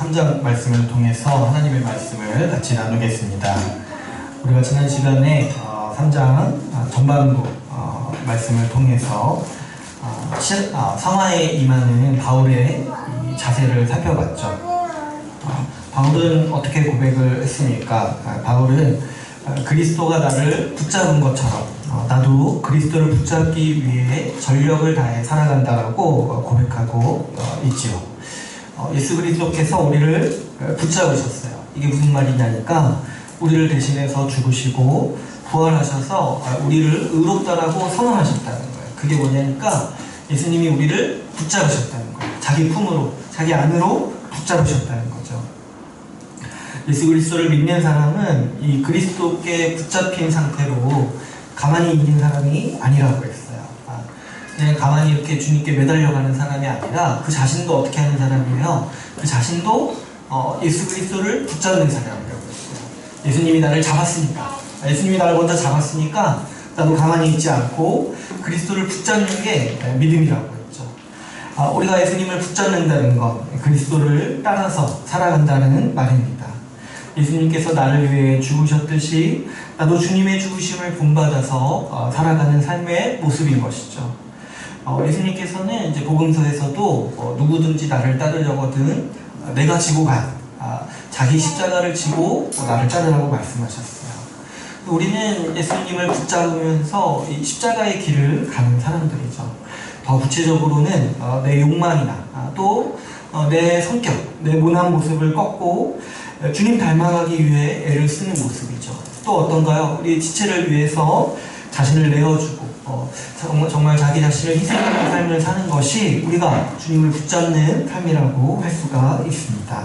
3장 말씀을 통해서 하나님의 말씀을 같이 나누겠습니다. 우리가 지난 시간에 3장 전반부 말씀을 통해서 상하에 임하는 바울의 이 자세를 살펴봤죠. 바울은 어떻게 고백을 했습니까? 바울은 그리스도가 나를 붙잡은 것처럼 나도 그리스도를 붙잡기 위해 전력을 다해 살아간다라고 고백하고 있지요. 예수 그리스도께서 우리를 붙잡으셨어요. 이게 무슨 말이냐니까 우리를 대신해서 죽으시고 부활하셔서 우리를 의롭다라고 선언하셨다는 거예요. 그게 뭐냐니까 예수님이 우리를 붙잡으셨다는 거예요. 자기 품으로, 자기 안으로 붙잡으셨다는 거죠. 예수 그리스도를 믿는 사람은 이 그리스도께 붙잡힌 상태로 가만히 있는 사람이 아니라고 했어요. 그냥 가만히 이렇게 주님께 매달려가는 사람이 아니라 그 자신도 어떻게 하는 사람이에요? 그 자신도 예수 그리스도를 붙잡는 사람이라고 했어요. 예수님이 나를 잡았으니까, 예수님이 나를 먼저 잡았으니까 나도 가만히 있지 않고 그리스도를 붙잡는 게 믿음이라고 했죠. 우리가 예수님을 붙잡는다는 것, 그리스도를 따라서 살아간다는 말입니다. 예수님께서 나를 위해 죽으셨듯이 나도 주님의 죽으심을 본받아서 살아가는 삶의 모습인 것이죠. 예수님께서는 이제 복음서에서도 누구든지 나를 따르려거든 내가 지고 가, 자기 십자가를 지고 나를 따르라고 말씀하셨어요. 우리는 예수님을 붙잡으면서 이 십자가의 길을 가는 사람들이죠. 더 구체적으로는 내 욕망이나 또 내 성격, 내 모난 모습을 꺾고 주님 닮아가기 위해 애를 쓰는 모습이죠. 또 어떤가요? 우리 지체를 위해서 자신을 내어주고 정말 자기 자신을 희생하는 삶을 사는 것이 우리가 주님을 붙잡는 삶이라고 할 수가 있습니다.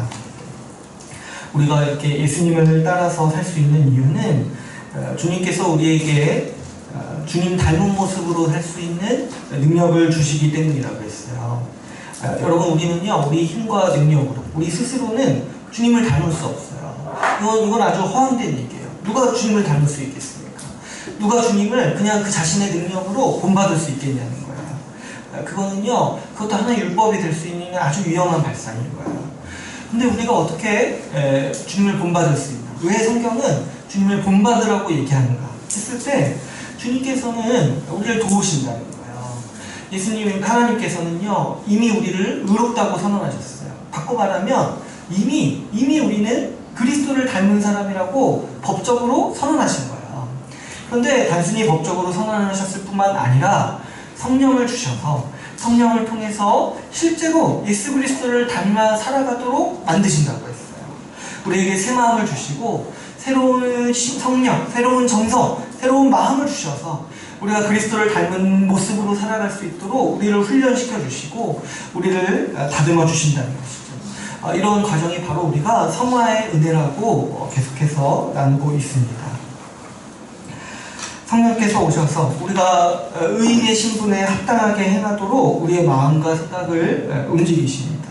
우리가 이렇게 예수님을 따라서 살 수 있는 이유는 주님께서 우리에게 주님 닮은 모습으로 살 수 있는 능력을 주시기 때문이라고 했어요. 여러분, 우리는요, 우리 힘과 능력으로, 우리 스스로는 주님을 닮을 수 없어요. 이건 아주 허황된 얘기예요. 누가 주님을 닮을 수 있겠습니까? 누가 주님을 그냥 그 자신의 능력으로 본받을 수 있겠냐는 거예요. 그거는요, 그것도 하나의 율법이 될 수 있는 아주 위험한 발상인 거예요. 근데 우리가 어떻게 주님을 본받을 수 있나? 왜 성경은 주님을 본받으라고 얘기하는가 했을 때 주님께서는 우리를 도우신다는 거예요. 예수님, 하나님께서는요, 이미 우리를 의롭다고 선언하셨어요. 바꿔 말하면 이미 우리는 그리스도를 닮은 사람이라고 법적으로 선언하신 거예요. 그런데 단순히 법적으로 선언하셨을 뿐만 아니라 성령을 주셔서 성령을 통해서 실제로 예수 그리스도를 닮아 살아가도록 만드신다고 했어요. 우리에게 새 마음을 주시고 새로운 성령, 새로운 정서, 새로운 마음을 주셔서 우리가 그리스도를 닮은 모습으로 살아갈 수 있도록 우리를 훈련시켜 주시고 우리를 다듬어 주신다는 것이죠. 이런 과정이 바로 우리가 성화의 은혜라고 계속해서 나누고 있습니다. 성령께서 오셔서 우리가 의인의 신분에 합당하게 행하도록 우리의 마음과 생각을 움직이십니다.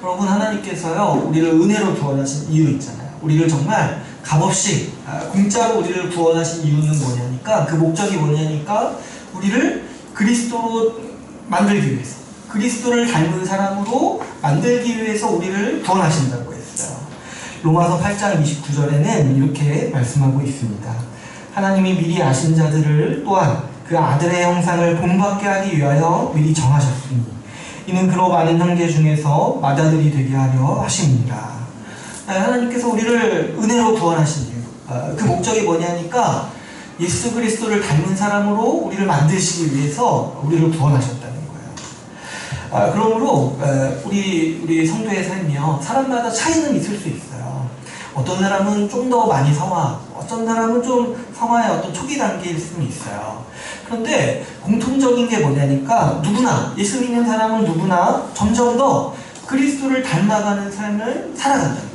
여러분, 하나님께서요, 우리를 은혜로 구원하신 이유 있잖아요. 우리를 정말 값없이 공짜로 우리를 구원하신 이유는 뭐냐니까, 그 목적이 뭐냐니까 우리를 그리스도로 만들기 위해서, 그리스도를 닮은 사람으로 만들기 위해서 우리를 구원하신다고 했어요. 로마서 8장 29절에는 이렇게 말씀하고 있습니다. 하나님이 미리 아신 자들을 또한 그 아들의 형상을 본받게 하기 위하여 미리 정하셨으니 이는 그로 많은 형제 중에서 맏아들이 되게 하려 하십니다. 하나님께서 우리를 은혜로 구원하신 이유, 그 목적이 뭐냐니까 예수 그리스도를 닮은 사람으로 우리를 만드시기 위해서 우리를 구원하셨다는 거예요. 그러므로 우리 성도의 삶이요, 사람마다 차이는 있을 수 있어요. 어떤 사람은 좀 더 많이 성화하고 어떤 사람은 좀 성화의 어떤 초기 단계일 수는 있어요. 그런데 공통적인 게 뭐냐니까 누구나, 예수 믿는 사람은 누구나 점점 더 그리스도를 닮아가는 삶을 살아간다는 거예요.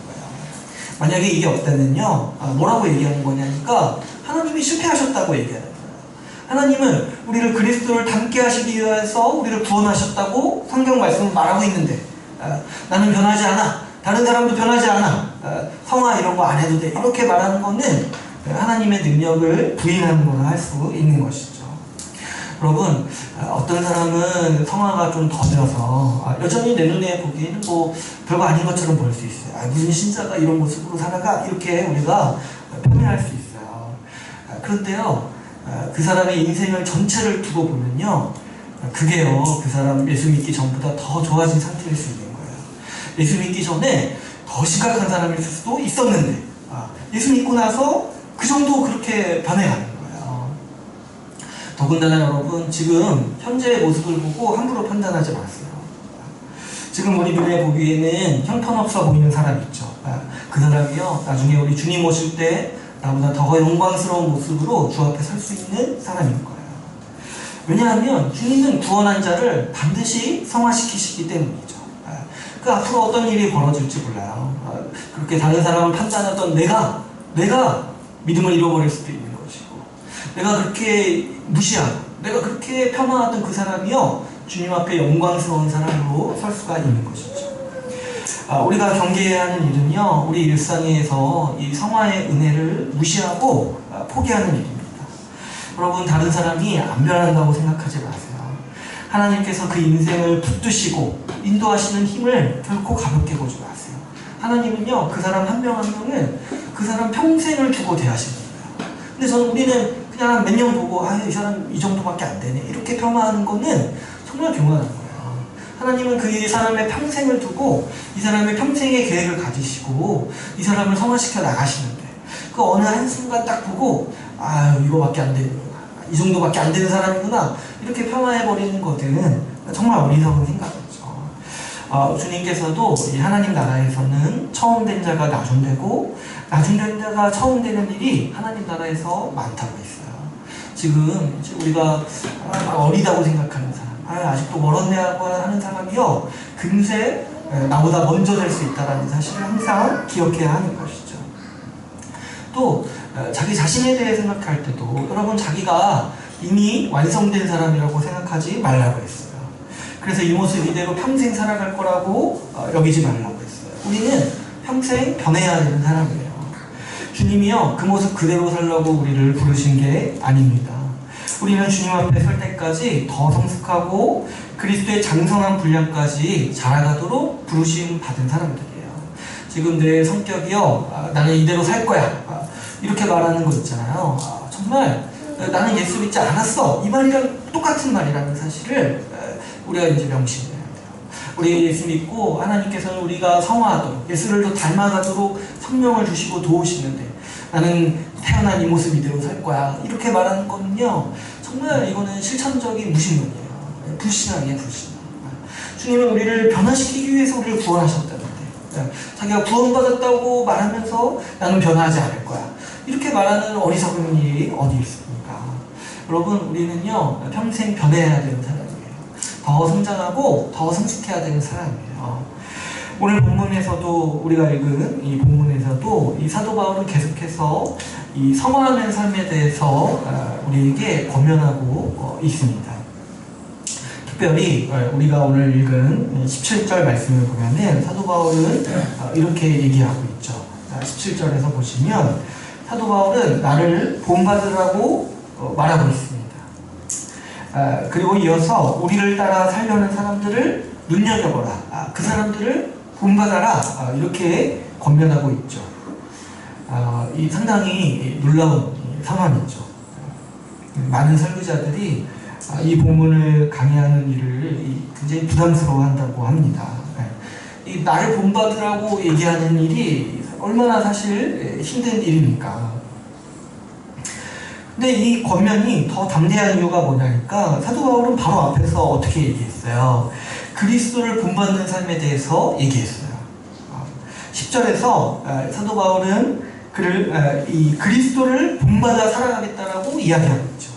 만약에 이게 없다면요, 뭐라고 얘기하는 거냐니까 하나님이 실패하셨다고 얘기하는 거예요. 하나님은 우리를 그리스도를 닮게 하시기 위해서 우리를 구원하셨다고 성경 말씀을 말하고 있는데 나는 변하지 않아, 다른 사람도 변하지 않아, 성화 이런 거 안 해도 돼, 이렇게 말하는 거는 하나님의 능력을 부인하는 거라 할 수 있는 것이죠. 여러분, 어떤 사람은 성화가 좀 더뎌서 여전히 내 눈에 보기에는 뭐 별거 아닌 것처럼 보일 수 있어요. 무슨 신자가 이런 모습으로 살아가? 이렇게 우리가 표현할 수 있어요. 그런데요, 그 사람의 인생을 전체를 두고 보면요, 그게요, 그 사람 예수 믿기 전보다 더 좋아진 상태일 수 있는 거예요. 예수 믿기 전에 더 심각한 사람일 수도 있었는데 예수 믿고 나서 그 정도 그렇게 변해가는 거예요. 더군다나 여러분, 지금 현재의 모습을 보고 함부로 판단하지 마세요. 지금 우리 눈에 보기에는 형편없어 보이는 사람 있죠. 그 사람이요, 나중에 우리 주님 오실 때 나보다 더 영광스러운 모습으로 주 앞에 설 수 있는 사람인 거예요. 왜냐하면 주님은 구원한 자를 반드시 성화시키시기 때문이죠. 그 앞으로 어떤 일이 벌어질지 몰라요. 그렇게 다른 사람을 판단하던 내가 믿음을 잃어버릴 수도 있는 것이고, 내가 그렇게 무시하고 내가 그렇게 폄하하던 그 사람이요, 주님 앞에 영광스러운 사람으로 설 수가 있는 것이죠. 우리가 경계해야 하는 일은요, 우리 일상에서 이 성화의 은혜를 무시하고 포기하는 일입니다. 여러분, 다른 사람이 안 변한다고 생각하지 마세요. 하나님께서 그 인생을 붙드시고 인도하시는 힘을 결코 가볍게 보지 마세요. 하나님은요, 그 사람 한 명 한 명을 그 사람 평생을 두고 대하십니다. 근데 우리는 그냥 몇 년 보고 이 사람 이 정도밖에 안 되네, 이렇게 폄하하는 거는 정말 교만한 거예요. 하나님은 그 사람의 평생을 두고 이 사람의 평생의 계획을 가지시고 이 사람을 성화시켜 나가시는데, 그 어느 한순간 딱 보고 이거밖에 안 되는구나, 이 정도밖에 안 되는 사람이구나, 이렇게 폄하해버리는 것은 정말 어리석은 생각이죠. 주님께서도 이 하나님 나라에서는 처음 된 자가 나중되고 나중된 자가 처음 되는 일이 하나님 나라에서 많다고 했어요. 지금 우리가 어리다고 생각하는 사람, 아직도 멀었네 하고 하는 사람이요, 금세 나보다 먼저 될 수 있다는 사실을 항상 기억해야 하는 것이죠. 또 자기 자신에 대해 생각할 때도 여러분, 자기가 이미 완성된 사람이라고 생각하지 말라고 했어요. 그래서 이 모습 이대로 평생 살아갈 거라고 여기지 말라고 했어요. 우리는 평생 변해야 되는 사람이에요. 주님이요, 그 모습 그대로 살라고 우리를 부르신 게 아닙니다. 우리는 주님 앞에 설 때까지 더 성숙하고 그리스도의 장성한 분량까지 자라가도록 부르심 받은 사람들이에요. 지금 내 성격이요, 나는 이대로 살 거야, 이렇게 말하는 거 있잖아요. 정말 나는 예수 믿지 않았어, 이 말이랑 똑같은 말이라는 사실을 우리가 이제 명심해야 돼요. 우리 예수 믿고 하나님께서는 우리가 성화하도록, 예수를 더 닮아가도록 성령을 주시고 도우시는데, 나는 태어난 이 모습 이대로 살 거야, 이렇게 말하는 거는요, 정말 이거는 실천적인 무신론이에요. 불신앙이에요, 불신앙. 주님은 우리를 변화시키기 위해서 우리를 구원하셨다는데, 자기가 구원받았다고 말하면서 나는 변화하지 않을 거야, 이렇게 말하는 어리석은 일이 어디 있습니까? 여러분, 우리는요, 평생 변해야 되는 사람이에요. 더 성장하고 더 성숙해야 되는 사람이에요. 오늘 본문에서도, 우리가 읽은 이 본문에서도 이 사도 바울은 계속해서 이 성화하는 삶에 대해서 우리에게 권면하고 있습니다. 특별히 우리가 오늘 읽은 17절 말씀을 보면은 사도 바울은 이렇게 얘기하고 있죠. 17절에서 보시면 사도 바울은 나를 본받으라고 말하고 있습니다. 그리고 이어서 우리를 따라 살려는 사람들을 눈여겨보라, 그 사람들을 본받아라, 이렇게 권면하고 있죠. 이 상당히 놀라운 상황이죠. 많은 설교자들이 이 본문을 강의하는 일을 굉장히 부담스러워한다고 합니다. 이 나를 본받으라고 얘기하는 일이 얼마나 사실 힘든 일입니까? 근데 이 권면이 더 담대한 이유가 뭐냐니까, 사도 바울은 바로 앞에서 어떻게 얘기했어요? 그리스도를 본받는 삶에 대해서 얘기했어요. 10절에서 사도 바울은 이 그리스도를 본받아 살아가겠다라고 이야기하고 있죠.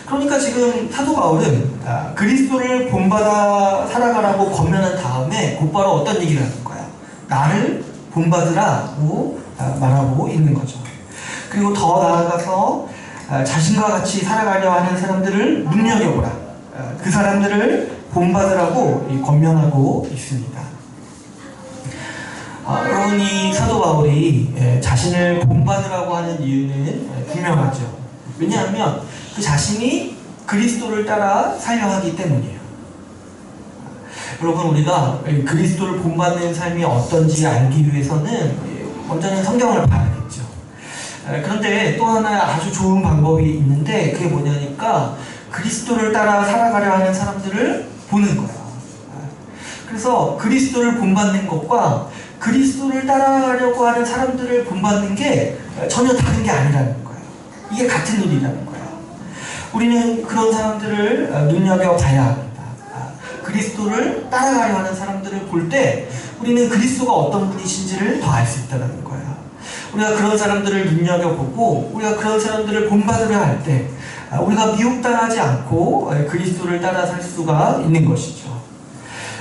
그러니까 지금 사도 바울은 그리스도를 본받아 살아가라고 권면한 다음에 곧바로 어떤 얘기를 하는 거야? 나를 본받으라고 말하고 있는 거죠. 그리고 더 나아가서 자신과 같이 살아가려 하는 사람들을 눈여겨보라, 그 사람들을 본받으라고 권면하고 있습니다. 여러분, 이 사도 바울이 자신을 본받으라고 하는 이유는 분명하죠. 왜냐하면 그 자신이 그리스도를 따라 살려 하기 때문이에요. 여러분, 우리가 그리스도를 본받는 삶이 어떤지 알기 위해서는 먼저는 성경을 봐야겠죠. 그런데 또 하나 아주 좋은 방법이 있는데, 그게 뭐냐니까 그리스도를 따라 살아가려 하는 사람들을 보는 거예요. 그래서 그리스도를 본받는 것과 그리스도를 따라가려고 하는 사람들을 본받는 게 전혀 다른 게 아니라는 거예요. 이게 같은 일이라는 거예요. 우리는 그런 사람들을 눈여겨봐야 합니다. 그리스도를 따라가려 하는 사람들을 볼 때 우리는 그리스도가 어떤 분이신지를 더 알 수 있다는 거예요. 우리가 그런 사람들을 눈여겨보고 우리가 그런 사람들을 본받으려 할 때 우리가 미혹당하지 않고 그리스도를 따라 살 수가 있는 것이죠.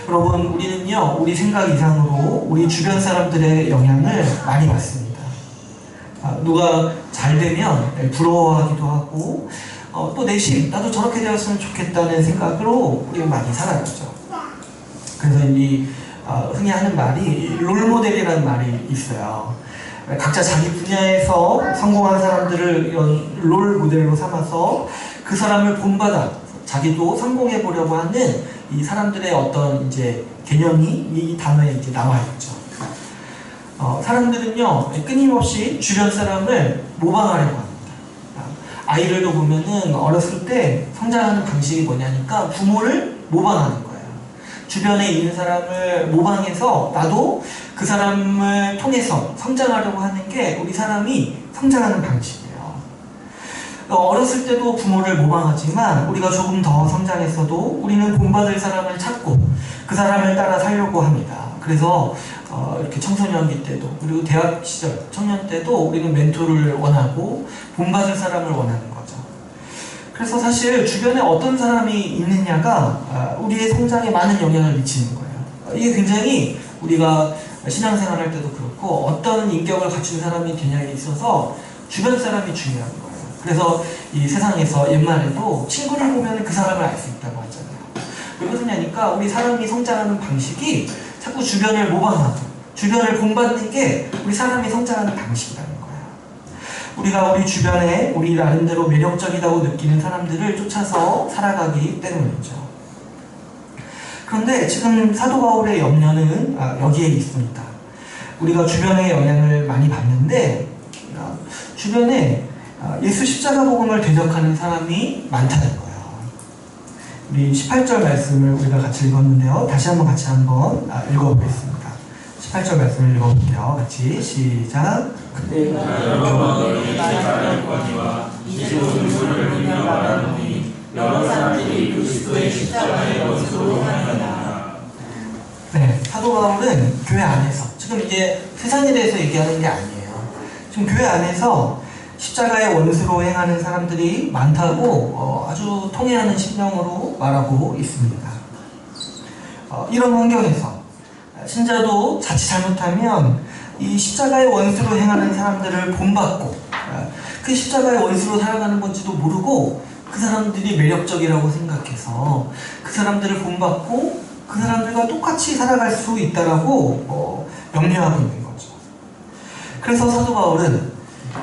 여러분, 우리는요, 우리 생각 이상으로 우리 주변 사람들의 영향을 많이 받습니다. 누가 잘 되면 부러워하기도 하고 또 내심 나도 저렇게 되었으면 좋겠다는 생각으로 우리는 많이 살아가죠. 그래서 흔히 하는 말이 롤모델이라는 말이 있어요. 각자 자기 분야에서 성공한 사람들을 이런 롤 모델로 삼아서 그 사람을 본받아 자기도 성공해 보려고 하는 이 사람들의 어떤 이제 개념이 이 단어에 이제 나와 있죠. 사람들은요, 끊임없이 주변 사람을 모방하려고 합니다. 아이들도 보면은 어렸을 때 성장하는 방식이 뭐냐니까 부모를 모방하는 거예요. 주변에 있는 사람을 모방해서 나도 그 사람을 통해서 성장하려고 하는 게 우리 사람이 성장하는 방식이에요. 어렸을 때도 부모를 모방하지만 우리가 조금 더 성장했어도 우리는 본받을 사람을 찾고 그 사람을 따라 살려고 합니다. 그래서 이렇게 청소년기 때도 그리고 대학 시절 청년 때도 우리는 멘토를 원하고 본받을 사람을 원하는 거죠. 그래서 사실 주변에 어떤 사람이 있느냐가 우리의 성장에 많은 영향을 미치는 거예요. 이게 굉장히 우리가 신앙생활 할 때도 그렇고 어떤 인격을 갖춘 사람이 되냐에 있어서 주변 사람이 중요한 거예요. 그래서 이 세상에서 옛말에도 친구를 보면 그 사람을 알 수 있다고 하잖아요. 왜 그러냐니까 우리 사람이 성장하는 방식이 자꾸 주변을 모방하고 주변을 본받는 게 우리 사람이 성장하는 방식이라는 거예요. 우리가 우리 주변에 우리 나름대로 매력적이라고 느끼는 사람들을 쫓아서 살아가기 때문이죠. 그런데 지금 사도 바울의 염려는 여기에 있습니다. 우리가 주변의 영향을 많이 받는데 주변에 예수 십자가 복음을 대적하는 사람이 많다는 거예요. 우리 18절 말씀을 우리가 같이 읽었는데요. 다시 한번 같이 한번 읽어보겠습니다. 18절 말씀을 읽어볼게요. 같이 시작. 그때 여러분이 말하거니와 이제 오늘을 보며 말하노니 여러 사람들이 그리스도의 십자가의 원수로 하느니라. 네, 사도 바울은 교회 안에서 지금 이제 세상에 대해서 얘기하는 게 아니에요. 지금 교회 안에서 십자가의 원수로 행하는 사람들이 많다고 아주 통해하는 심령으로 말하고 있습니다. 이런 환경에서 신자도 자칫 잘못하면 이 십자가의 원수로 행하는 사람들을 본받고 그 십자가의 원수로 살아가는 건지도 모르고 그 사람들이 매력적이라고 생각해서 그 사람들을 본받고 그 사람들과 똑같이 살아갈 수 있다라고 염려하고 있는 거죠. 그래서 사도 바울은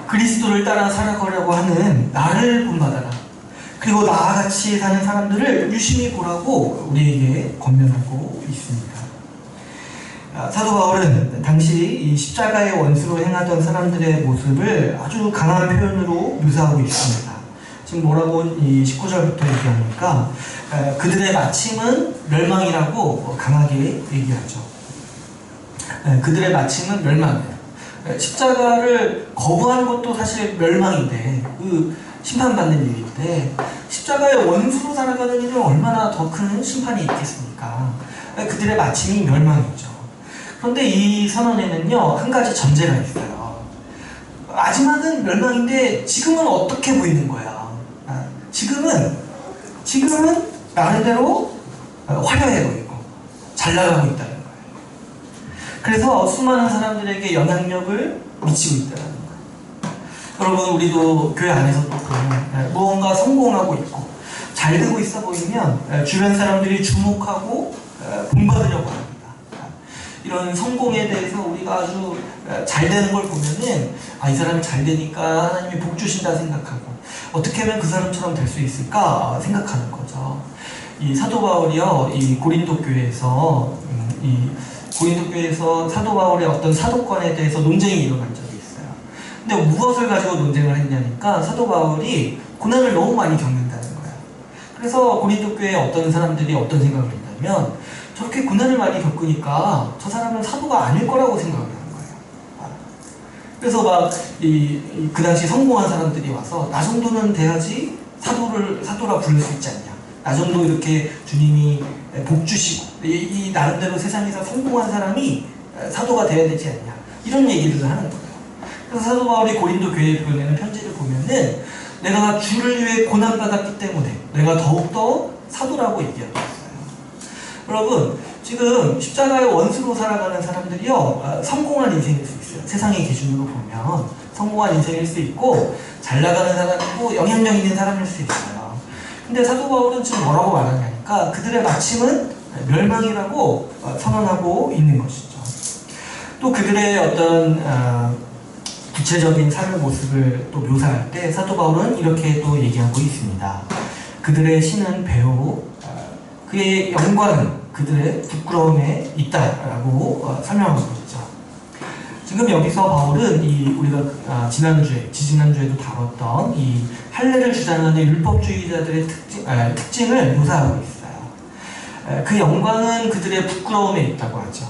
그리스도를 따라 살아가려고 하는 나를 본받아라. 그리고 나와 같이 사는 사람들을 유심히 보라고 우리에게 권면하고 있습니다. 사도 바울은 당시 이 십자가의 원수로 행하던 사람들의 모습을 아주 강한 표현으로 묘사하고 있습니다. 지금 뭐라고 이 19절부터 얘기하니까 그들의 마침은 멸망이라고 강하게 얘기하죠. 그들의 마침은 멸망이에요. 십자가를 거부하는 것도 사실 멸망인데 그 심판받는 일인데 십자가의 원수로 살아가는 일은 얼마나 더 큰 심판이 있겠습니까? 그들의 마침이 멸망이죠. 그런데 이 선언에는요 한 가지 전제가 있어요. 마지막은 멸망인데 지금은 어떻게 보이는 거야? 지금은 나름대로 화려해 보이고 잘 나가고 있다는 거예요. 그래서 수많은 사람들에게 영향력을 미치고 있다는 거예요. 여러분, 우리도 교회 안에서도 그러면 무언가 성공하고 있고 잘 되고 있어 보이면 주변 사람들이 주목하고 본받으려고 합니다. 이런 성공에 대해서 우리가 아주 잘 되는 걸 보면은 이 사람이 잘 되니까 하나님이 복 주신다 생각하고 어떻게 하면 그 사람처럼 될 수 있을까 생각하는 거죠. 이 사도 바울이요, 이 고린도 교회에서 사도 바울의 어떤 사도권에 대해서 논쟁이 일어난 적이 있어요. 근데 무엇을 가지고 논쟁을 했냐니까 사도 바울이 고난을 너무 많이 겪는다는 거예요. 그래서 고린도 교회에 어떤 사람들이 어떤 생각을 했냐면 저렇게 고난을 많이 겪으니까 저 사람은 사도가 아닐 거라고 생각을 하는 거예요. 그래서 막 그 당시 성공한 사람들이 와서 나 정도는 돼야지 사도라 부를 수 있지 않냐. 나 정도 이렇게 주님이 복 주시고 이 나름대로 세상에서 성공한 사람이 사도가 돼야 되지 않냐. 이런 얘기를 하는 거예요. 그래서 사도 바울이 고린도 교회에 보내는 편지를 보면은 내가 주를 위해 고난받았기 때문에 내가 더욱더 사도라고 얘기하고 있어요. 여러분, 지금 십자가의 원수로 살아가는 사람들이요, 성공한 인생일 수 있어요. 세상의 기준으로 보면 성공한 인생일 수 있고 잘 나가는 사람이고 영향력 있는 사람일 수 있어요. 근데 사도 바울은 지금 뭐라고 말하냐니까 그들의 마침은 멸망이라고 선언하고 있는 것이죠. 또 그들의 어떤 구체적인 삶의 모습을 또 묘사할 때 사도 바울은 이렇게 또 얘기하고 있습니다. 그들의 신은 배우, 그의 영광은 그들의 부끄러움에 있다라고 설명하고 있죠. 지금 여기서 바울은 우리가 지지난주에도 다뤘던 이 할례를 주장하는 율법주의자들의 특징을 묘사하고 있어요. 그 영광은 그들의 부끄러움에 있다고 하죠.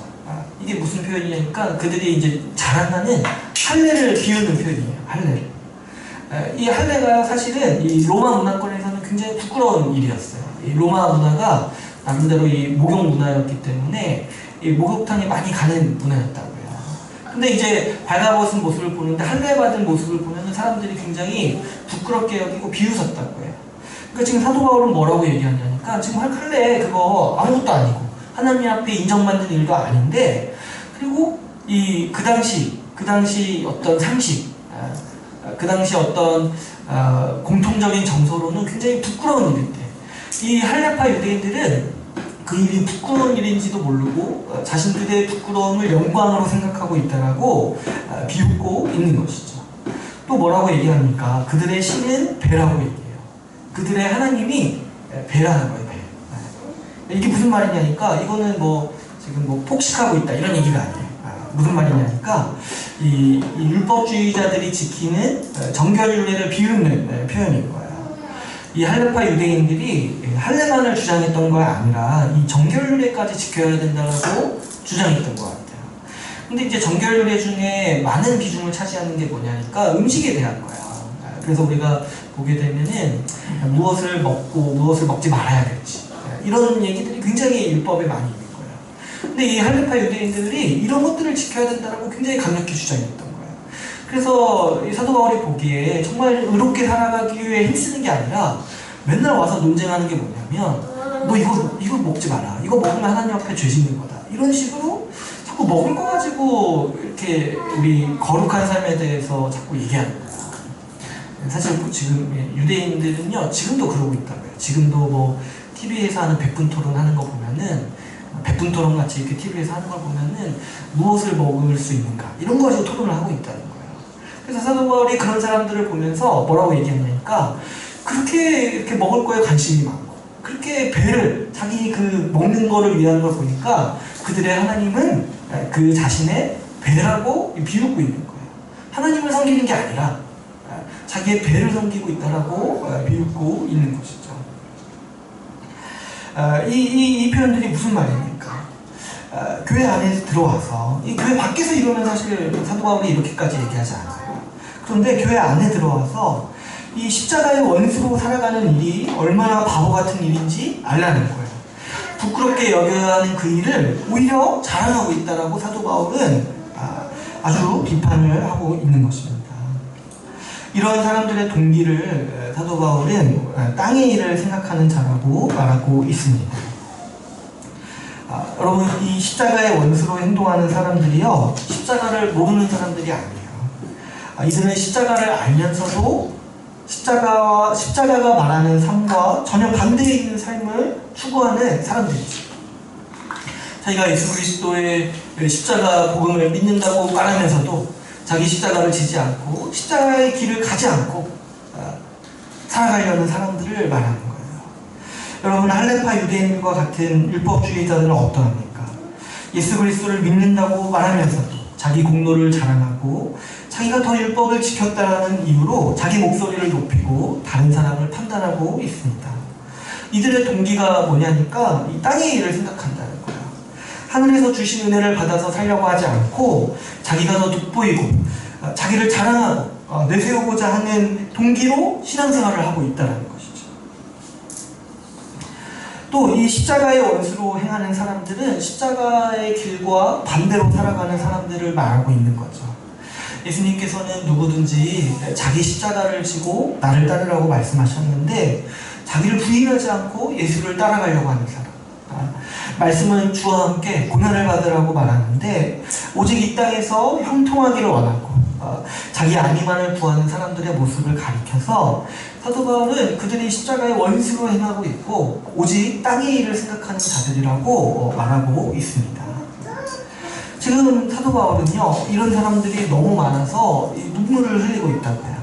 이게 무슨 표현이냐니까 그들이 이제 자랑하는 할례를 비우는 표현이에요. 할례를. 이 할례가 사실은 이 로마 문화권에서는 굉장히 부끄러운 일이었어요. 이 로마 문화가 나름대로 이 목욕 문화였기 때문에 이 목욕탕에 많이 가는 문화였다고요. 근데 이제 발가벗은 모습을 보는데 할례 받은 모습을 보면 사람들이 굉장히 부끄럽게 여기고 비웃었다고 해요. 그러니까 지금 사도 바울은 뭐라고 얘기하냐니까 지금 할례 그거 아무것도 아니고 하나님 앞에 인정받는 일도 아닌데 그리고 그 당시 어떤 상식, 그 당시 어떤 공통적인 정서로는 굉장히 부끄러운 일인데 이 할례파 유대인들은 그 일이 부끄러운 일인지도 모르고 자신들의 부끄러움을 영광으로 생각하고 있다라고 비웃고 있는 것이죠. 또 뭐라고 얘기합니까? 그들의 신은 배라고 얘기해요. 그들의 하나님이 배라는 거예요. 배. 이게 무슨 말이냐니까 이거는 지금 폭식하고 있다 이런 얘기가 아니에요. 무슨 말이냐니까 이 율법주의자들이 지키는 정결유례를 비웃는 표현인 거예요. 이 할례파 유대인들이 할례만을 주장했던 거 아니라 이 정결유례까지 지켜야 된다고 주장했던 것 같아요. 근데 이제 정결유례 중에 많은 비중을 차지하는 게 뭐냐니까 음식에 대한 거예요. 그래서 우리가 보게 되면은 무엇을 먹고 무엇을 먹지 말아야 될지 이런 얘기들이 굉장히 율법에 많이 있는 거예요. 근데 이 할례파 유대인들이 이런 것들을 지켜야 된다고 굉장히 강력히 주장했던 거예요. 그래서 이 사도 바울이 보기에 정말 의롭게 살아가기 위해 힘쓰는 게 아니라 맨날 와서 논쟁하는 게 뭐냐면 너 이거 먹지 마라. 이거 먹으면 하나님 앞에 죄 짓는 거다. 이런 식으로 자꾸 먹을 거 가지고 이렇게 우리 거룩한 삶에 대해서 자꾸 얘기하는 거야. 사실 지금 유대인들은요 지금도 그러고 있다고요. 지금도 TV에서 하는 백분 토론 하는 거 보면은 백분 토론 같이 이렇게 TV에서 하는 걸 보면은 무엇을 먹을 수 있는가 이런 거 가지고 토론을 하고 있다는 거예요. 그래서 사도 바울이 그런 사람들을 보면서 뭐라고 얘기했냐니까 그렇게 이렇게 먹을 거에 관심이 많고 그렇게 자기 그 먹는 거를 위한 걸 보니까 그들의 하나님은 그 자신의 배라고 비웃고 있는 거예요. 하나님을 섬기는 게 아니라 자기의 배를 섬기고 있다라고 비웃고 있는 것이죠. 이 표현들이 무슨 말입니까? 교회 안에 들어와서 이 교회 밖에서 이러면 사실 사도 바울이 이렇게까지 얘기하지 않아요. 그런데 교회 안에 들어와서 이 십자가의 원수로 살아가는 일이 얼마나 바보 같은 일인지 알라는 거예요. 부끄럽게 여겨야 하는 그 일을 오히려 자랑하고 있다라고 사도 바울은 아주 비판을 하고 있는 것입니다. 이런 사람들의 동기를 사도 바울은 땅의 일을 생각하는 자라고 말하고 있습니다. 여러분, 이 십자가의 원수로 행동하는 사람들이요, 십자가를 모르는 사람들이 아니에요. 이들은 십자가를 알면서도 십자가가 말하는 삶과 전혀 반대에 있는 삶을 추구하는 사람들이죠. 자기가 예수 그리스도의 십자가 복음을 믿는다고 말하면서도 자기 십자가를 지지 않고 십자가의 길을 가지 않고 살아가려는 사람들을 말하는 거예요. 여러분, 할레파 유대인들과 같은 율법주의자들은 어떠합니까? 예수 그리스도를 믿는다고 말하면서도 자기 공로를 자랑하고 자기가 더 율법을 지켰다는 이유로 자기 목소리를 높이고 다른 사람을 판단하고 있습니다. 이들의 동기가 뭐냐니까 이 땅의 일을 생각한다는 거예요. 하늘에서 주신 은혜를 받아서 살려고 하지 않고 자기가 더 돋보이고 자기를 자랑하고 내세우고자 하는 동기로 신앙생활을 하고 있다는 것이죠. 또 이 십자가의 원수로 행하는 사람들은 십자가의 길과 반대로 살아가는 사람들을 말하고 있는 거죠. 예수님께서는 누구든지 자기 십자가를 지고 나를 따르라고 말씀하셨는데 자기를 부인하지 않고 예수를 따라가려고 하는 사람, 말씀은 주와 함께 고난을 받으라고 말하는데 오직 이 땅에서 형통하기를 원하고 자기 안위만을 구하는 사람들의 모습을 가리켜서 사도 바울은 그들이 십자가의 원수로 행하고 있고 오직 땅의 일을 생각하는 자들이라고 말하고 있습니다. 지금 사도 바울은요, 이런 사람들이 너무 많아서 눈물을 흘리고 있다고 해요.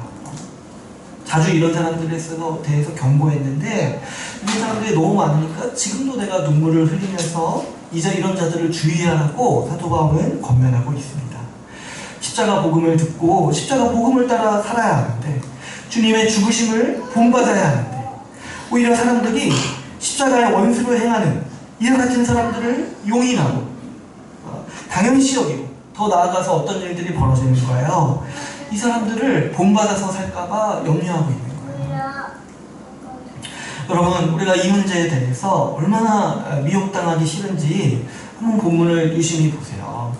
자주 이런 사람들에 대해서 경고했는데 이런 사람들이 너무 많으니까 지금도 내가 눈물을 흘리면서 이제 이런 자들을 주의하라고 사도 바울은 권면하고 있습니다. 십자가 복음을 듣고 십자가 복음을 따라 살아야 하는데 주님의 죽으심을 본받아야 하는데 오히려 사람들이 십자가의 원수로 행하는 이와 같은 사람들을 용인하고 당연시 여기고 더 나아가서 어떤 일들이 벌어지는 거예요. 이 사람들을 본받아서 살까봐 염려하고 있는 거예요. 여러분, 우리가 이 문제에 대해서 얼마나 미혹당하기 싫은지 한번 본문을 유심히 보세요.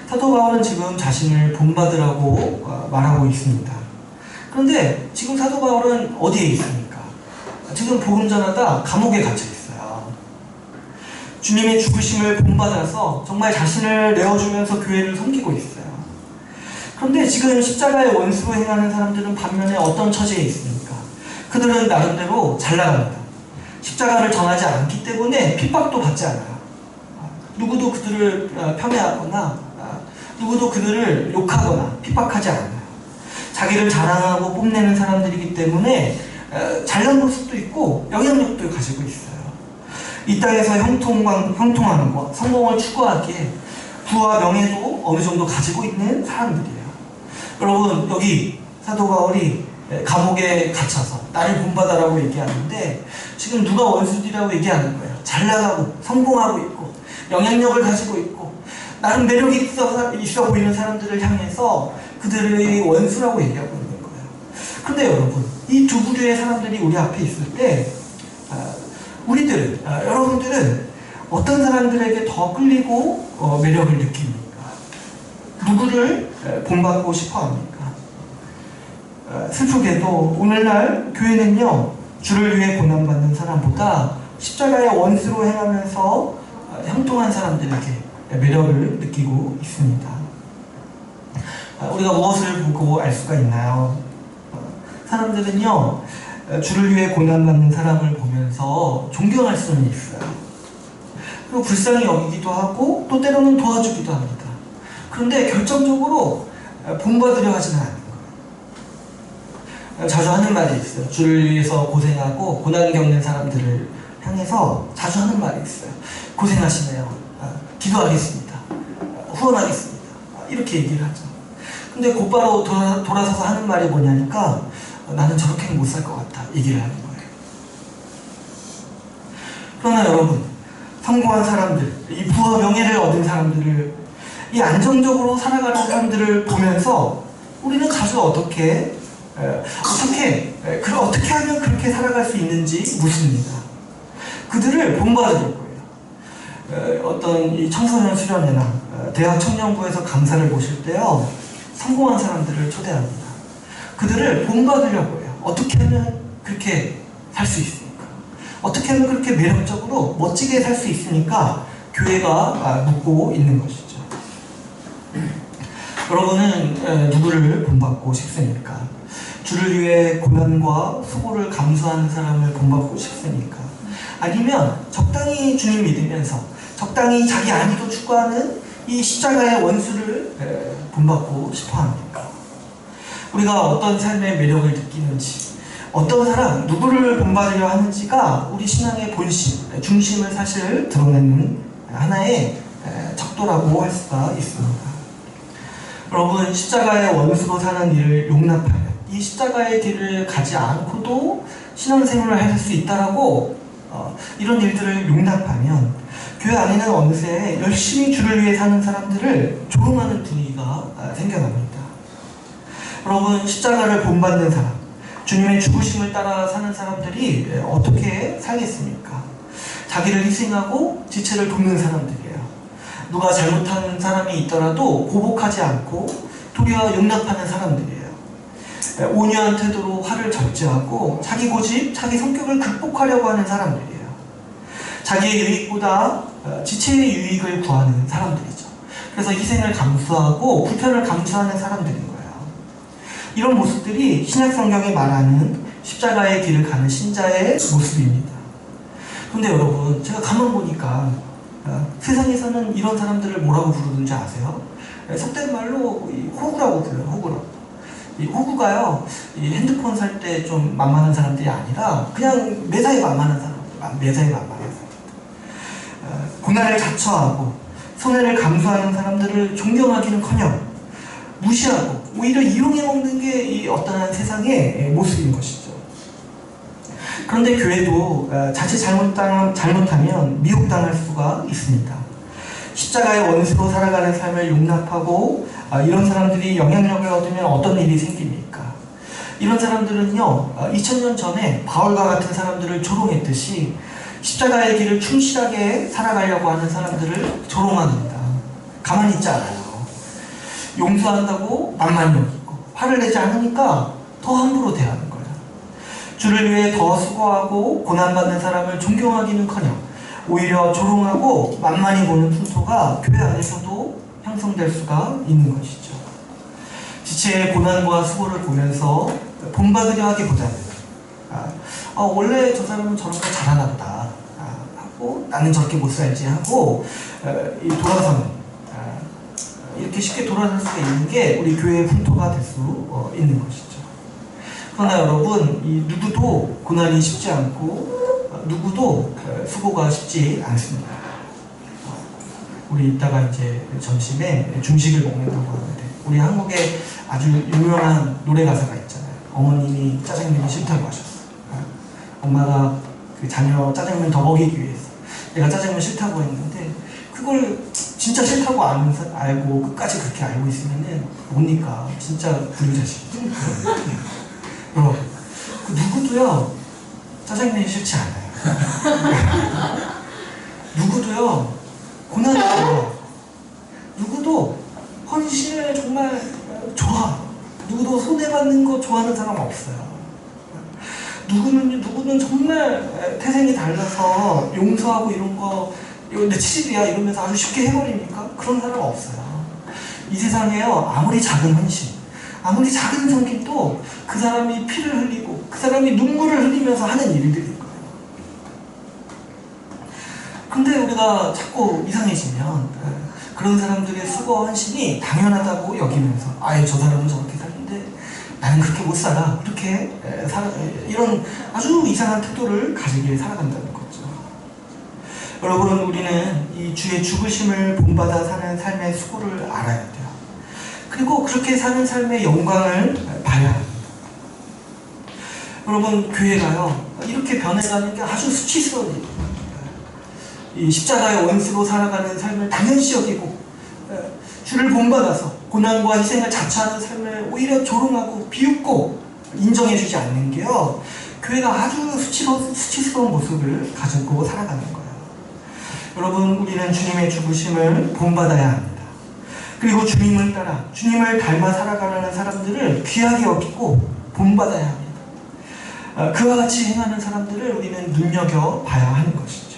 사도 바울은 지금 자신을 본받으라고 말하고 있습니다. 그런데 지금 사도 바울은 어디에 있습니까? 지금 복음 전하다 감옥에 갇혀 있어요. 주님의 죽으심을 본받아서 정말 자신을 내어주면서 교회를 섬기고 있어요. 그런데 지금 십자가의 원수로 행하는 사람들은 반면에 어떤 처지에 있습니까? 그들은 나름대로 잘 나갑니다. 십자가를 전하지 않기 때문에 핍박도 받지 않아요. 누구도 그들을 폄훼하거나 누구도 그들을 욕하거나 핍박하지 않아요. 자기를 자랑하고 뽐내는 사람들이기 때문에 잘난 모습도 있고 영향력도 가지고 있어요. 이 땅에서 형통하는 것, 성공을 추구하기에 부와 명예도 어느 정도 가지고 있는 사람들이에요. 여러분, 여기 사도 바울이 감옥에 갇혀서 나를 본받아라고 얘기하는데 지금 누가 원수들이라고 얘기하는 거예요. 잘 나가고 성공하고 있고 영향력을 가지고 있고 나름 매력이 있어 보이는 사람들을 향해서 그들의 원수라고 얘기하고 있는 거예요. 그런데 여러분, 이 두 부류의 사람들이 우리 앞에 있을 때 우리들은, 여러분들은 어떤 사람들에게 더 끌리고 매력을 느낍니까? 누구를 본받고 싶어 합니까? 슬프게도 오늘날 교회는요, 주를 위해 고난받는 사람보다 십자가의 원수로 행하면서 형통한 사람들에게 매력을 느끼고 있습니다. 우리가 무엇을 보고 알 수가 있나요? 사람들은요, 주를 위해 고난받는 사람을 보면서 존경할 수는 있어요. 그리고 불쌍히 여기기도 하고 또 때로는 도와주기도 합니다. 그런데 결정적으로 본받으려 하지는 않는 거예요. 자주 하는 말이 있어요. 주를 위해서 고생하고 고난 겪는 사람들을 향해서 자주 하는 말이 있어요. 고생하시네요. 기도하겠습니다. 후원하겠습니다. 이렇게 얘기를 하죠. 근데 곧바로 돌아서서 하는 말이 뭐냐니까 나는 저렇게는 못 살 것 같다 얘기를 하는 거예요. 그러나 여러분, 성공한 사람들, 이 부와 명예를 얻은 사람들을, 이 안정적으로 살아가는 사람들을 보면서 우리는 자주 어떻게 하면 그렇게 살아갈 수 있는지 묻습니다. 그들을 본받으려고요. 어떤 이 청소년 수련회나 대학 청년부에서 강사를 모실 때요, 성공한 사람들을 초대합니다. 그들을 본받으려고 해요. 어떻게 하면 그렇게 살 수 있습니까? 어떻게 하면 그렇게 매력적으로 멋지게 살 수 있으니까 교회가 묻고 있는 것이죠. 여러분은 누구를 본받고 싶습니까? 주를 위해 고난과 수고를 감수하는 사람을 본받고 싶습니까? 아니면 적당히 주님 믿으면서 적당히 자기 안위도 추구하는 이 십자가의 원수를 본받고 싶어 합니까? 우리가 어떤 삶의 매력을 느끼는지, 어떤 사람, 누구를 본받으려 하는지가 우리 신앙의 본심, 중심을 사실 드러내는 하나의 척도라고 할 수가 있습니다. 여러분, 십자가의 원수로 사는 일을 용납하면, 이 십자가의 길을 가지 않고도 신앙생활을 할 수 있다라고 이런 일들을 용납하면 교회 안에는 어느새 열심히 주를 위해 사는 사람들을 조롱하는 분위기가 생겨납니다. 여러분, 십자가를 본받는 사람, 주님의 죽으심을 따라 사는 사람들이 어떻게 살겠습니까? 자기를 희생하고 지체를 돕는 사람들이에요. 누가 잘못한 사람이 있더라도 보복하지 않고 도리어 용납하는 사람들이에요. 온유한 태도로 화를 절제하고 자기 고집, 자기 성격을 극복하려고 하는 사람들이에요. 자기의 유익보다 지체의 유익을 구하는 사람들이죠. 그래서 희생을 감수하고 불편을 감수하는 사람들인 거예요. 이런 모습들이 신약 성경이 말하는 십자가의 길을 가는 신자의 모습입니다. 그런데 여러분, 제가 가만 보니까 세상에서는 이런 사람들을 뭐라고 부르는지 아세요? 속된 말로 호구라고 불러요. 호구라고. 이 호구가요, 이 핸드폰 살 때 좀 만만한 사람들이 아니라 그냥 매사에 만만한 사람, 매사에 만만한 사람. 고난을 자처하고 손해를 감수하는 사람들을 존경하기는커녕 무시하고 오히려 이용해 먹는 게 이 어떠한 세상의 모습인 것이죠. 그런데 교회도 자칫 잘못하면 미혹당할 수가 있습니다. 십자가의 원수로 살아가는 삶을 용납하고 이런 사람들이 영향력을 얻으면 어떤 일이 생깁니까? 이런 사람들은요, 2000년 전에 바울과 같은 사람들을 조롱했듯이 십자가의 길을 충실하게 살아가려고 하는 사람들을 조롱합니다. 가만히 있지 않아요. 용서한다고 만만히 여기고 화를 내지 않으니까 더 함부로 대하는 거예요. 주를 위해 더 수고하고 고난받는 사람을 존경하기는커녕 오히려 조롱하고 만만히 보는 풍토가 교회 안에서도 형성될 수가 있는 것이죠. 지체의 고난과 수고를 보면서 본받으려 하기보다는 원래 저 사람은 저런 거 잘하나 보다 하고 나는 저렇게 못 살지 하고 돌아서는 이렇게 쉽게 돌아설 수가 있는 게 우리 교회의 풍토가 될 수 있는 것이죠. 그러나 여러분, 이 누구도 고난이 쉽지 않고 누구도 수고가 쉽지 않습니다. 우리 이따가 이제 점심에 중식을 먹는다고 하는데 우리 한국에 아주 유명한 노래 가사가 있잖아요. 어머님이 짜장면이 싫다고 하셨어요. 엄마가 그 자녀 짜장면 더 먹이기 위해서 내가 짜장면 싫다고 했는데 그걸 진짜 싫다고 알고 끝까지 그렇게 알고 있으면은 뭡니까? 진짜 불효자식. 여러분, 그 누구도요 짜장면이 싫지 않아요. 누구도요 고난이 좋아. 누구도 헌신을 정말 좋아. 누구도 손해받는 거 좋아하는 사람 없어요. 누구는 정말 태생이 달라서 용서하고 이런 거 이거 내 치질이야 이러면서 아주 쉽게 해버립니까? 그런 사람 없어요. 이 세상에요, 아무리 작은 헌신, 아무리 작은 섬김도 그 사람이 피를 흘리고 그 사람이 눈물을 흘리면서 하는 일들일 거예요. 근데 우리가 자꾸 이상해지면 그런 사람들의 수고 헌신이 당연하다고 여기면서 아예 저 사람은 저렇게 사는데 나는 그렇게 못 살아, 이렇게 이런 아주 이상한 태도를 가지게 살아간다는 거죠. 여러분, 우리는 이 주의 죽으심을 본받아 사는 삶의 수고를 알아야 돼요. 그리고 그렇게 사는 삶의 영광을 봐야 합니다. 여러분, 교회가요 이렇게 변해가는 게 아주 수치스러운 일입니다. 이 십자가의 원수로 살아가는 삶을 당연시 여기고 주를 본받아서 고난과 희생을 자처하는 삶을 오히려 조롱하고 비웃고 인정해주지 않는 게요, 교회가 아주 수치스러운 모습을 가지고 살아가는 거예요. 여러분, 우리는 주님의 죽으심을 본받아야 합니다. 그리고 주님을 따라 주님을 닮아 살아가는 사람들을 귀하게 여기고 본받아야 합니다. 그와 같이 행하는 사람들을 우리는 눈여겨봐야 하는 것이죠.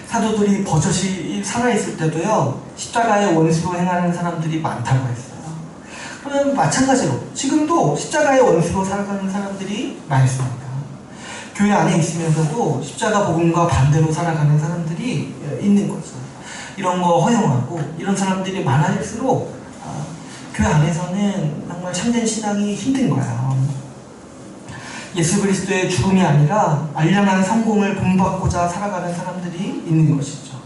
사도들이 버젓이 살아있을 때도요 십자가의 원수로 행하는 사람들이 많다고 했어요. 그러면 마찬가지로 지금도 십자가의 원수로 살아가는 사람들이 많습니다. 교회 안에 있으면서도 십자가 복음과 반대로 살아가는 사람들이 있는 거죠. 이런 거 허용하고 이런 사람들이 많아질수록 교회 안에서는 정말 참된 신앙이 힘든 거예요. 예수 그리스도의 죽음이 아니라 알량한 성공을 본받고자 살아가는 사람들이 있는 것이죠.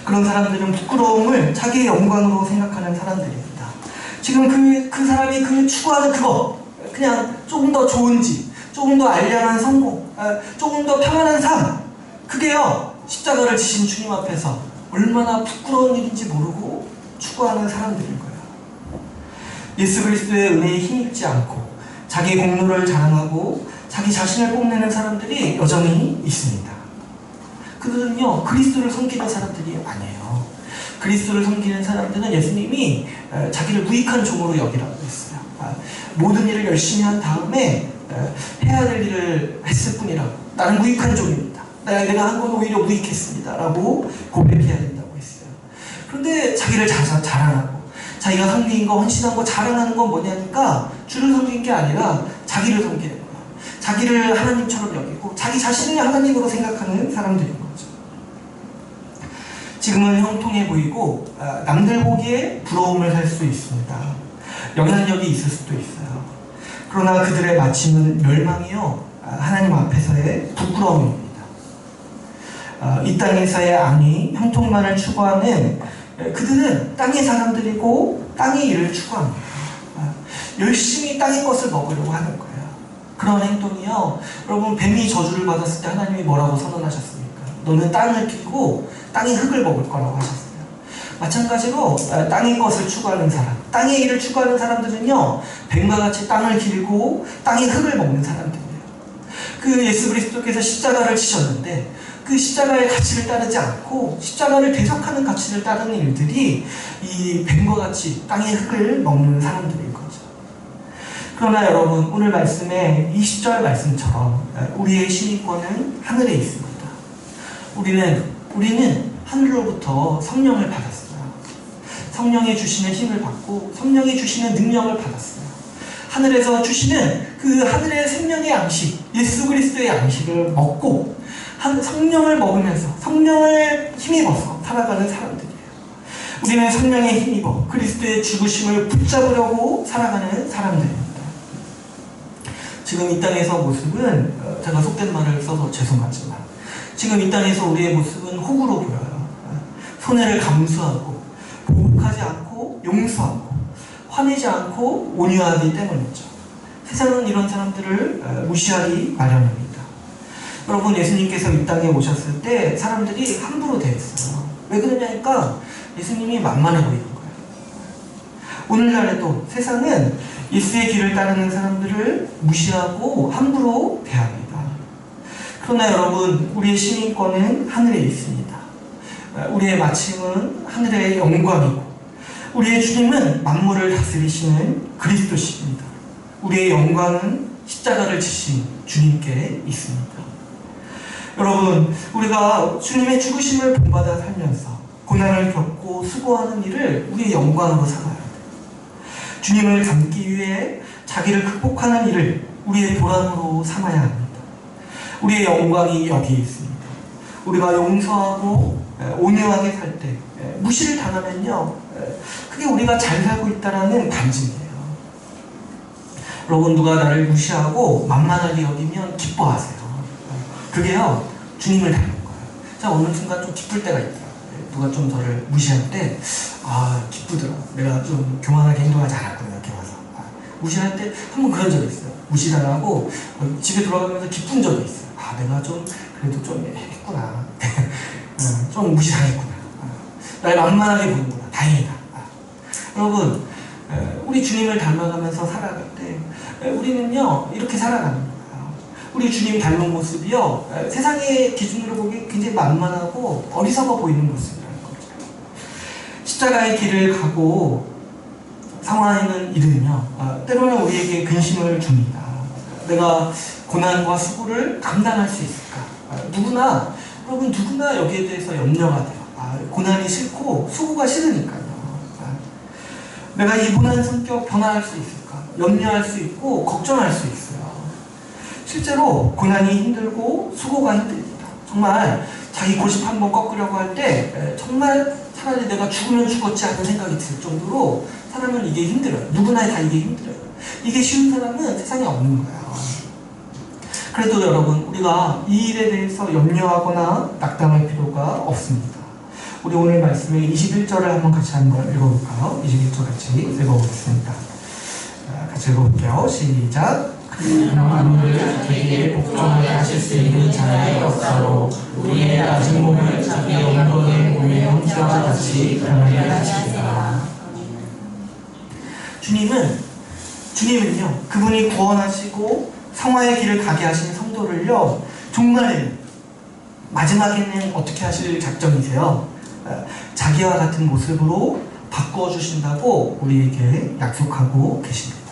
그런 사람들은 부끄러움을 자기의 영광으로 생각하는 사람들입니다. 지금 그 사람이 그 추구하는 그거, 그냥 조금 더 좋은 집, 조금 더 알량한 성공, 조금 더 평안한 삶, 그게요 십자가를 지신 주님 앞에서 얼마나 부끄러운 일인지 모르고 추구하는 사람들인 거예요. 예수 그리스도의 은혜에 힘입지 않고 자기 공로를 자랑하고 자기 자신을 뽐내는 사람들이 여전히 있습니다. 그들은요 그리스도를 섬기는 사람들이 아니에요. 그리스도를 섬기는 사람들은 예수님이 자기를 무익한 종으로 여기라고 했어요. 모든 일을 열심히 한 다음에 해야 될 일을 했을 뿐이라고. 나는 무익한 종입니다. 내가 한 건 오히려 무익했습니다 라고 고백해야 된다고 했어요. 그런데 자기를 자랑하고 자기가 섬긴 거, 헌신한 거 자랑하는 건 뭐냐니까 주를 섬긴 게 아니라 자기를 섬기는 거예요. 자기를 하나님처럼 여기고 자기 자신을 하나님으로 생각하는 사람들인 거죠. 지금은 형통해 보이고 남들 보기에 부러움을 살 수 있습니다. 영향력이 있을 수도 있어요. 그러나 그들의 마침은 멸망이요 하나님 앞에서의 부끄러움입니다. 이 땅에서의 안위, 형통만을 추구하는 그들은 땅의 사람들이고 땅의 일을 추구합니다. 열심히 땅의 것을 먹으려고 하는 거예요. 그런 행동이요. 여러분 뱀이 저주를 받았을 때 하나님이 뭐라고 선언하셨습니까? 너는 땅을 기고 땅의 흙을 먹을 거라고 하셨어요. 마찬가지로 땅의 것을 추구하는 사람, 땅의 일을 추구하는 사람들은요 뱀과 같이 땅을 길고 땅의 흙을 먹는 사람들이에요. 그 예수 그리스도께서 십자가를 지셨는데 그 십자가의 가치를 따르지 않고 십자가를 대적하는 가치를 따르는 일들이 이 뱀과 같이 땅의 흙을 먹는 사람들인 거죠. 그러나 여러분 오늘 말씀의 20절 말씀처럼 우리의 신의권은 하늘에 있습니다. 우리는 하늘로부터 성령을 받았어요. 성령이 주시는 힘을 받고 성령이 주시는 능력을 받았어요. 하늘에서 주시는 그 하늘의 생명의 양식, 예수 그리스도의 양식을 먹고 성령을 먹으면서 성령을 힘입어서 살아가는 사람들이에요. 우리는 성령에 힘입어 그리스도의 죽으심을 붙잡으려고 살아가는 사람들입니다. 지금 이 땅에서 모습은 제가 속된 말을 써서 죄송하지만 지금 이 땅에서 우리의 모습은 호구로 보여요. 손해를 감수하고 보복하지 않고 용서하고 화내지 않고 온유하기 때문이죠. 세상은 이런 사람들을 무시하기 마련입니다. 여러분 예수님께서 이 땅에 오셨을 때 사람들이 함부로 대했어요. 왜 그러냐니까 예수님이 만만해 보이는 거예요. 오늘날에도 세상은 예수의 길을 따르는 사람들을 무시하고 함부로 대합니다. 그러나 여러분 우리의 시민권은 하늘에 있습니다. 우리의 마침은 하늘의 영광이고 우리의 주님은 만물을 다스리시는 그리스도십니다. 우리의 영광은 십자가를 지신 주님께 있습니다. 여러분 우리가 주님의 죽으심을 본받아 살면서 고난을 겪고 수고하는 일을 우리의 영광으로 삼아야 돼요. 주님을 닮기 위해 자기를 극복하는 일을 우리의 보람으로 삼아야 합니다. 우리의 영광이 여기 있습니다. 우리가 용서하고 온유하게 살 때 무시를 당하면요 그게 우리가 잘 살고 있다는 반증이에요. 여러분 누가 나를 무시하고 만만하게 여기면 기뻐하세요. 그게요 주님을 닮은 거예요. 자 어느 순간 좀 기쁠 때가 있더라고요. 누가 좀 저를 무시할 때 기쁘더라고요. 내가 좀 교만하게 행동하지 않았구나 이렇게 와서 무시할 때 한번 그런 적이 있어요. 무시당하고 집에 돌아가면서 기쁜 적이 있어요. 내가 좀 그래도 좀 했구나. 좀 무시당했구나. 날 만만하게 보는구나. 다행이다. 여러분 우리 주님을 닮아가면서 살아갈 때 우리는요 이렇게 살아가는 거예요. 우리 주님 닮은 모습이요 세상의 기준으로 보기 굉장히 만만하고 어리석어 보이는 모습이라는 거죠. 십자가의 길을 가고 상황에는 이르며 때로는 우리에게 근심을 줍니다. 내가 고난과 수고를 감당할 수 있을까? 여러분 누구나 여기에 대해서 염려가 돼요. 고난이 싫고 수고가 싫으니까요. 내가 이 고난 성격 변화할 수 있을까? 염려할 수 있고 걱정할 수 있어요. 실제로 고난이 힘들고 수고가 힘듭니다. 정말 자기 고집 한번 꺾으려고 할 때 정말 차라리 내가 죽으면 죽었지 하는 생각이 들 정도로 사람은 이게 힘들어요. 누구나 다 이게 힘들어요. 이게 쉬운 사람은 세상에 없는 거예요. 그래도 여러분, 우리가 이 일에 대해서 염려하거나 낙담할 필요가 없습니다. 우리 오늘 말씀의 21절을 한번 같이 한번 읽어볼까요? 21절 같이 읽어보겠습니다. 같이 읽어볼게요. 시작. 그는 만물을 자기에게 복종하게 하실 수 있는 자의 역사로 우리의 낮은 몸을 자기 영광의 몸의 형체와 같이 변하게 하시리라. 주님은요, 그분이 구원하시고 성화의 길을 가게 하신 성도를요, 정말 마지막에는 어떻게 하실 작정이세요? 자기와 같은 모습으로 바꾸어 주신다고 우리에게 약속하고 계십니다.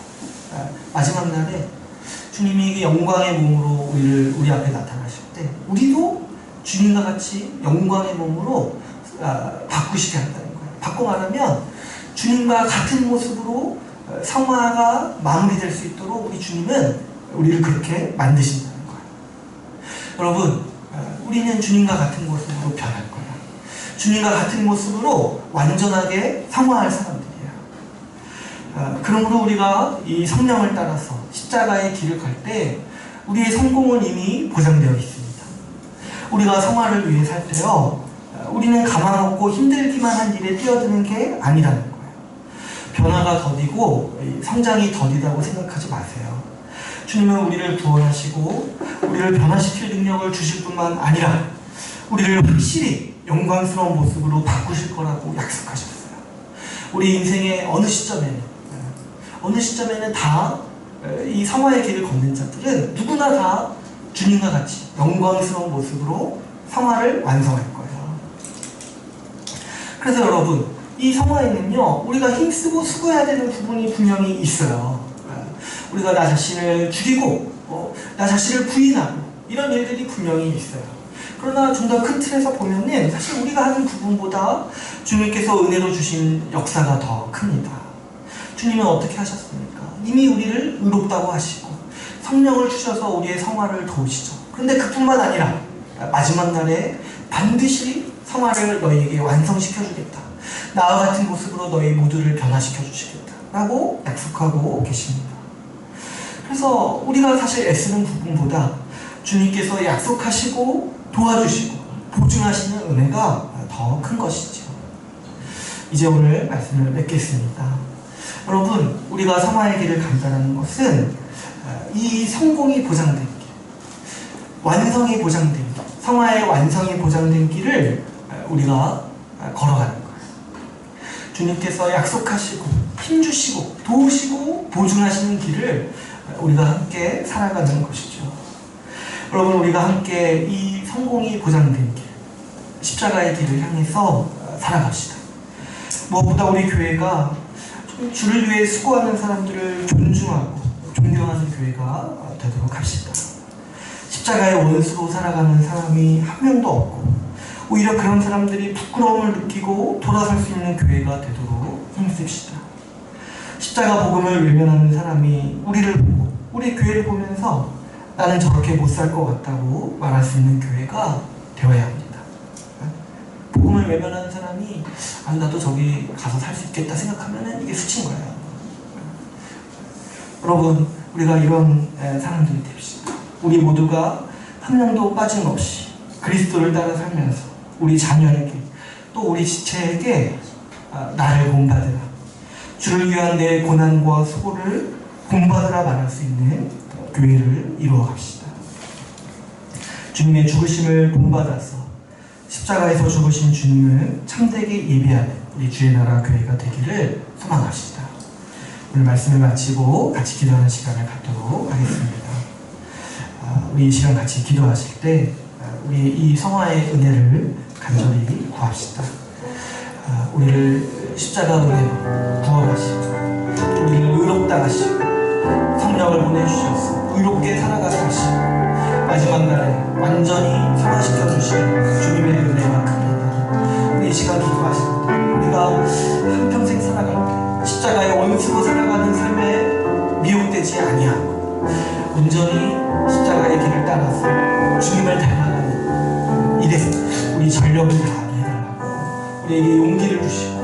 마지막 날에 주님이 영광의 몸으로 우리 앞에 나타나실 때 우리도 주님과 같이 영광의 몸으로 바꾸시게 한다는 거예요. 바꿔 말하면 주님과 같은 모습으로 성화가 마무리될 수 있도록 우리 주님은 우리를 그렇게 만드신다는 거예요. 여러분, 우리는 주님과 같은 모습으로 변할 거예요. 주님과 같은 모습으로 완전하게 성화할 사람들이에요. 그러므로 우리가 이 성령을 따라서 십자가의 길을 갈 때 우리의 성공은 이미 보장되어 있습니다. 우리가 성화를 위해 살 때요, 우리는 가망 없고 힘들기만 한 일에 뛰어드는 게 아니라는 거예요. 변화가 더디고 성장이 더디다고 생각하지 마세요. 주님은 우리를 구원하시고 우리를 변화시킬 능력을 주실 뿐만 아니라 우리를 확실히 영광스러운 모습으로 바꾸실 거라고 약속하셨어요. 우리 인생의 어느 시점에는 다 이 성화의 길을 걷는 자들은 누구나 다 주님과 같이 영광스러운 모습으로 성화를 완성할 거예요. 그래서 여러분, 이 성화에는요, 우리가 힘쓰고 수고해야 되는 부분이 분명히 있어요. 우리가 나 자신을 죽이고 나 자신을 부인하고 이런 일들이 분명히 있어요. 그러나 좀 더 큰 틀에서 보면은 사실 우리가 하는 부분보다 주님께서 은혜로 주신 역사가 더 큽니다. 주님은 어떻게 하셨습니까? 이미 우리를 의롭다고 하시고 성령을 주셔서 우리의 성화를 도우시죠. 그런데 그뿐만 아니라 마지막 날에 반드시 성화를 너희에게 완성시켜 주겠다. 나와 같은 모습으로 너희 모두를 변화시켜 주시겠다 라고 약속하고 계십니다. 그래서 우리가 사실 애쓰는 부분보다 주님께서 약속하시고 도와주시고 보증하시는 은혜가 더 큰 것이죠. 이제 오늘 말씀을 맺겠습니다. 여러분, 우리가 성화의 길을 간다는 것은 이 성공이 보장된 길, 완성이 보장된 길, 성화의 완성이 보장된 길을 우리가 걸어가는 거예요. 주님께서 약속하시고 힘주시고 도우시고 보증하시는 길을 우리가 함께 살아가는 것이죠. 여러분, 우리가 함께 이 성공이 보장된 길, 십자가의 길을 향해서 살아갑시다. 무엇보다 우리 교회가 주를 위해 수고하는 사람들을 존중하고 존경하는 교회가 되도록 합시다. 십자가의 원수로 살아가는 사람이 한 명도 없고 오히려 그런 사람들이 부끄러움을 느끼고 돌아설 수 있는 교회가 되도록 힘씁시다. 십자가 복음을 외면하는 사람이 우리를 보고 우리 교회를 보면서 나는 저렇게 못 살 것 같다고 말할 수 있는 교회가 되어야 합니다. 복음을 외면하는 사람이 나도 저기 가서 살 수 있겠다 생각하면 이게 수치인 거예요. 여러분, 우리가 이런 사람들이 됩시다. 우리 모두가 한 명도 빠짐없이 그리스도를 따라 살면서 우리 자녀에게 또 우리 지체에게 나를 본받으라, 주를 위한 내 고난과 수고를 본받으라 말할 수 있는 교회를 이루어갑시다. 주님의 죽으심을 본받아서 십자가에서 죽으신 주님을 참되게 예배하는 우리 주의 나라 교회가 되기를 소망합시다. 오늘 말씀을 마치고 같이 기도하는 시간을 갖도록 하겠습니다. 우리 이 시간 같이 기도하실 때 우리 이 성화의 은혜를 간절히 구합시다. 우리를 십자가 은혜로 구원하시고 우리를 의롭다 하시고 성령을 보내주셔서 의롭게 살아가게 하시고 마지막 날에 완전히 성화시켜 주시는 주님의 은혜가 큽니다. 우리 이 시간 기도하십니다. 우리가 한평생 살아갈 때 십자가의 원수로 살아가는 삶에 미혹되지 아니하고 온전히 십자가의 길을 따라서 주님을 닮아가는 일에 우리 전력을 다하게 해달라고 우리에게 용기를 주시고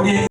우리에게